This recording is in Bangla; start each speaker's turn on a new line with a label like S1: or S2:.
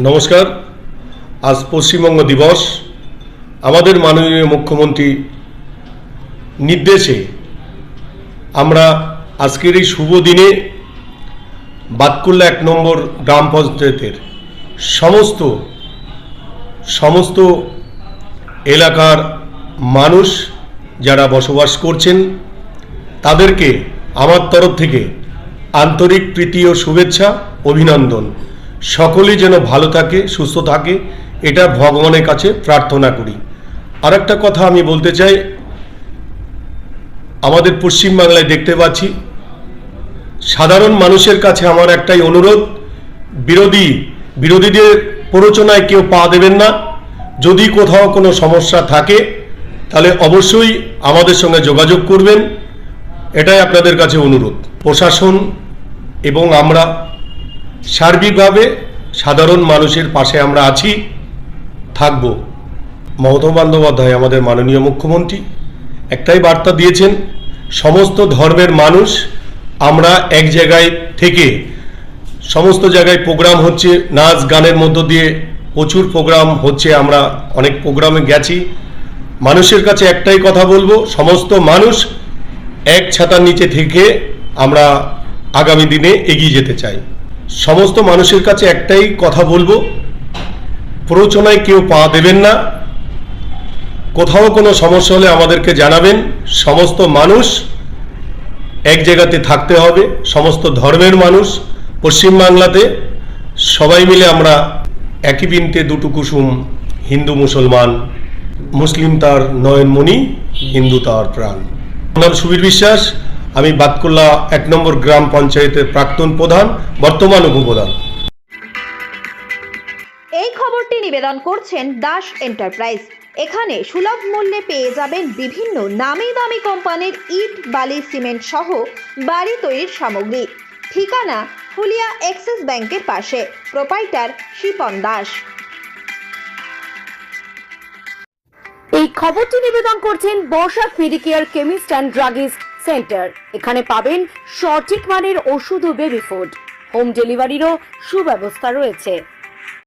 S1: নমস্কার। আজ পশ্চিমবঙ্গ দিবস। আমাদের মাননীয় মুখ্যমন্ত্রী নির্দেশে আমরা আজকের এই শুভ দিনে বাতকুল্লা 1 নম্বর গ্রাম পঞ্চায়েতের সমস্ত এলাকার মানুষ যারা বসবাস করছেন তাদেরকে আমার তরফ থেকে আন্তরিক প্রীতি ও শুভেচ্ছা, অভিনন্দন। সকলেই যেন ভালো থাকে, সুস্থ থাকে, এটা ভগবানের কাছে প্রার্থনা করি। আর একটা কথা আমি বলতে চাই, আমাদের পশ্চিমবাংলায় দেখতে পাচ্ছি সাধারণ মানুষের কাছে আমার একটাই অনুরোধ, বিরোধীদের প্ররোচনায় কেউ পা দেবেন না। যদি কোথাও কোনো সমস্যা থাকে তাহলে অবশ্যই আমাদের সঙ্গে যোগাযোগ করবেন, এটাই আপনাদের কাছে অনুরোধ। প্রশাসন এবং আমরা সার্বিকভাবে সাধারণ মানুষের পাশে আমরা আছি, থাকব। মমতা বন্দ্যোপাধ্যায় আমাদের মাননীয় মুখ্যমন্ত্রী একটাই বার্তা দিয়েছেন, সমস্ত ধর্মের মানুষ আমরা এক জায়গায় থেকে, সমস্ত জায়গায় প্রোগ্রাম হচ্ছে, নাচ গানের মধ্য দিয়ে প্রচুর প্রোগ্রাম হচ্ছে, আমরা অনেক প্রোগ্রামে গেছি। মানুষের কাছে একটাই কথা বলবো, সমস্ত মানুষ এক ছাতার নিচে থেকে আমরা আগামী দিনে এগিয়ে যেতে চাই। সমস্ত মানুষের কাছে একটাই কথা বলবো, প্ররোচনায় কেউ পা দেবেন না। কোথাও কোনো সমস্যা হলে আমাদেরকে জানাবেন। সমস্ত মানুষ এক জায়গাতে থাকতে হবে, সমস্ত ধর্মের মানুষ পশ্চিমবাংলাতে সবাই মিলে আমরা একই বৃন্তে দুটো কুসুম, হিন্দু মুসলমান, মুসলিম তার নয়নমণি, হিন্দু তার প্রাণ। আমার নাম সুবীর বিশ্বাস, আমি বাতকুল্লা 1 নম্বর গ্রাম পঞ্চায়েতের প্রাক্তন প্রধান, বর্তমান উপপ্রধান।
S2: এই খবরটি নিবেদন করছেন দাস এন্টারপ্রাইজ। এখানে সুলভ মূল্যে পেয়ে যাবেন বিভিন্ন নামি দামি কোম্পানির ইট, বালি, সিমেন্ট সহ বাড়ি তৈরির সামগ্রী। ঠিকানা ফুলিয়া এক্সিস ব্যাংকের পাশে। প্রোপাইটার শিপন দাস।
S3: এই খবরটি নিবেদন করছেন বর্ষাক Medicare chemist and druggist centre. এখানে পাবেন সঠিক মানের ওষুধ ও বেবি ফুড। হোম ডেলিভারিরও সুব্যবস্থা রয়েছে।